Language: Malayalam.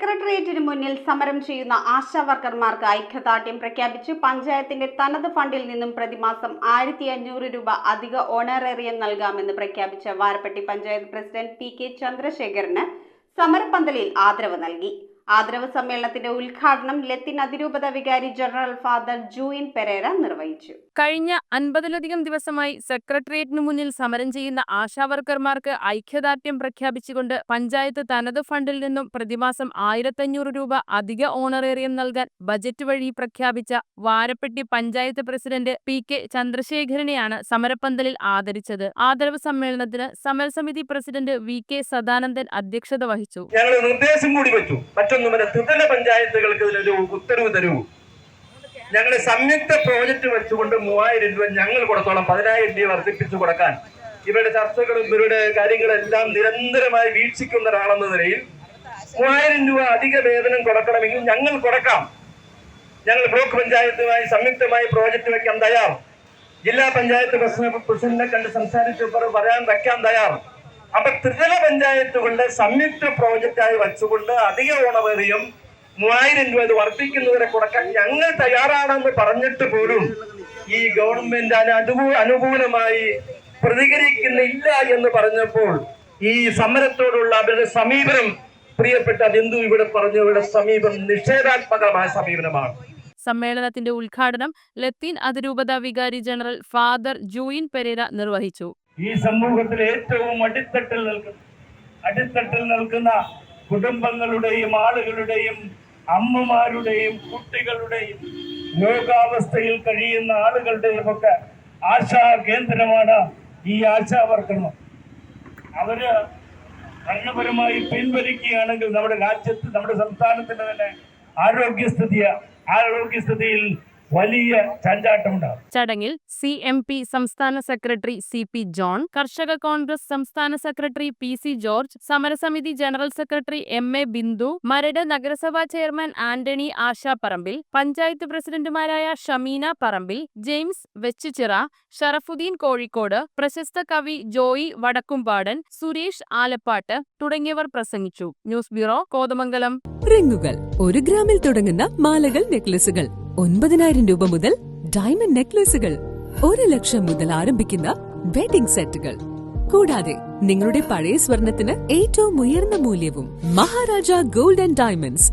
സെക്രട്ടേറിയറ്റിന് മുന്നിൽ സമരം ചെയ്യുന്ന ആശാവർക്കർമാർക്ക് ഐക്യദാർഢ്യം പ്രഖ്യാപിച്ച് പഞ്ചായത്തിന്റെ തനത് ഫണ്ടിൽ നിന്നും പ്രതിമാസം 1500 രൂപ അധിക ഓണറേറിയം നൽകാമെന്ന് പ്രഖ്യാപിച്ച വാരപ്പെട്ടി പഞ്ചായത്ത് പ്രസിഡന്റ് പി.കെ. ചന്ദ്രശേഖരന് സമരപന്തലിൽ ആദരവ് നൽകി. ആദരവ് സമ്മേളനത്തിന്റെ ഉദ്ഘാടനം ലത്തീൻ അതിരൂപത വികാരി ജനറൽ ഫാദർ ജൂയിൻ പെരേര നിർവഹിച്ചു. കഴിഞ്ഞ 50ലധികം ദിവസമായി സെക്രട്ടേറിയറ്റിനു മുന്നിൽ സമരം ചെയ്യുന്ന ആശാവർക്കർമാർക്ക് ഐക്യദാർഢ്യം പ്രഖ്യാപിച്ചുകൊണ്ട് പഞ്ചായത്ത് തനത് ഫണ്ടിൽ നിന്നും പ്രതിമാസം 1500 രൂപ അധിക ഓണറേറിയം നൽകാൻ ബജറ്റ് വഴി പ്രഖ്യാപിച്ച വാരപ്പെട്ടി പഞ്ചായത്ത് പ്രസിഡന്റ് പി.കെ. ചന്ദ്രശേഖരനെയാണ് സമരപന്തലിൽ ആദരിച്ചത്. ആദരവ് സമ്മേളനത്തിന് സമരസമിതി പ്രസിഡന്റ് വി.കെ. സദാനന്ദൻ അധ്യക്ഷത വഹിച്ചു. നിർദ്ദേശം കൂടി വെച്ചു. മറ്റൊന്നുമല്ല, ത്രിതല പഞ്ചായത്തുകൾക്ക് ഇതിനൊരു ഉത്തരവ് തരൂ. ഞങ്ങൾ സംയുക്ത പ്രോജക്റ്റ് വെച്ചുകൊണ്ട് 3000 രൂപ ഞങ്ങൾ കൊടുത്തോളാം, 10000 രൂപ വർദ്ധിപ്പിച്ചു കൊടുക്കാൻ. ഇവരുടെ ചർച്ചകളും ഇവരുടെ കാര്യങ്ങളെല്ലാം നിരന്തരമായി വീക്ഷിക്കുന്ന ഒരാളെന്ന നിലയിൽ 3000 രൂപ അധിക വേതനം കൊടുക്കണമെങ്കിൽ ഞങ്ങൾ കൊടുക്കാം. ഞങ്ങൾ ബ്ലോക്ക് പഞ്ചായത്തുമായി സംയുക്തമായി പ്രോജക്റ്റ് വെക്കാൻ തയ്യാർ. ജില്ലാ പഞ്ചായത്ത് പ്രസിഡന്റിനെ കണ്ട് സംസാരിച്ചപ്പോൾ വെക്കാൻ തയ്യാർ. അപ്പൊ ത്രിതല പഞ്ചായത്തുകളുടെ സംയുക്ത പ്രോജക്റ്റായി വെച്ചുകൊണ്ട് അധിക ഓണറേറിയം 3000 രൂപ വർദ്ധിക്കുന്നവരെ കൊടുക്കാൻ ഞങ്ങൾ തയ്യാറാണെന്ന് പറഞ്ഞിട്ട് പോലും ഈ ഗവൺമെന്റ് അനുകൂലമായി പ്രതികരിക്കുന്നില്ല എന്ന് പറഞ്ഞപ്പോൾ ഈ സമരത്തോടുള്ള അവരുടെ സമീപനം, പ്രിയപ്പെട്ട ബിന്ദു ഇവിടെ പറഞ്ഞു, ഇവിടെ സമീപനം നിഷേധാത്മകമായ സമീപനമാണ്. സമ്മേളനത്തിന്റെ ഉദ്ഘാടനം ലത്തീൻ അതിരൂപത വികാരി ജനറൽ ഫാദർ ജൂയിൻ പെരേര നിർവഹിച്ചു. ഈ സമൂഹത്തിൽ ഏറ്റവും അടിത്തട്ടിൽ നിൽക്കുന്ന കുടുംബങ്ങളുടെയും ആളുകളുടെയും അമ്മമാരുടെയും കുട്ടികളുടെയും രോഗാവസ്ഥയിൽ കഴിയുന്ന ആളുകളുടെയും ഒക്കെ ആശാ കേന്ദ്രമാണ് ഈ ആശാവർക്കർമാർ. അവര് ഭരണപരമായി പിൻവലിക്കുകയാണെങ്കിൽ നമ്മുടെ രാജ്യത്ത്, നമ്മുടെ സംസ്ഥാനത്തിന്റെ തന്നെ ആരോഗ്യസ്ഥിതിയിൽ വലിയ ചാഞ്ചാട്ടമുണ്ടാകും. ചടങ്ങിൽ CMP സംസ്ഥാന സെക്രട്ടറി CP ജോൺ, കർഷക കോൺഗ്രസ് സംസ്ഥാന സെക്രട്ടറി PC ജോർജ്, സമരസമിതി general secretary MA Bindu, Maradu നഗരസഭാ ചെയർമാൻ ആന്റണി ആശാപ്പറമ്പിൽ, പഞ്ചായത്ത് പ്രസിഡന്റുമാരായ ഷമീന പറമ്പിൽ, ജെയിംസ് വെച്ചുചിറ, ഷറഫുദ്ദീൻ കോഴിക്കോട്, പ്രശസ്ത കവി ജോയി വടക്കുംപാടൻ, സുരേഷ് ആലപ്പാട്ട് തുടങ്ങിയവർ പ്രസംഗിച്ചു. News bureau, Kothamangalam. റിങ്ങുകൾ 1 ഗ്രാമിൽ തുടങ്ങുന്ന മാലകൾ, നെക്ലസുകൾ 9000 രൂപ മുതൽ ഡയമണ്ട് നെക്ലസുകൾ, 1 ലക്ഷം മുതൽ ആരംഭിക്കുന്ന വെഡിംഗ് സെറ്റുകൾ, കൂടാതെ നിങ്ങളുടെ പഴയ സ്വർണത്തിന് ഏറ്റവും ഉയർന്ന മൂല്യവും. Maharaja gold and diamonds,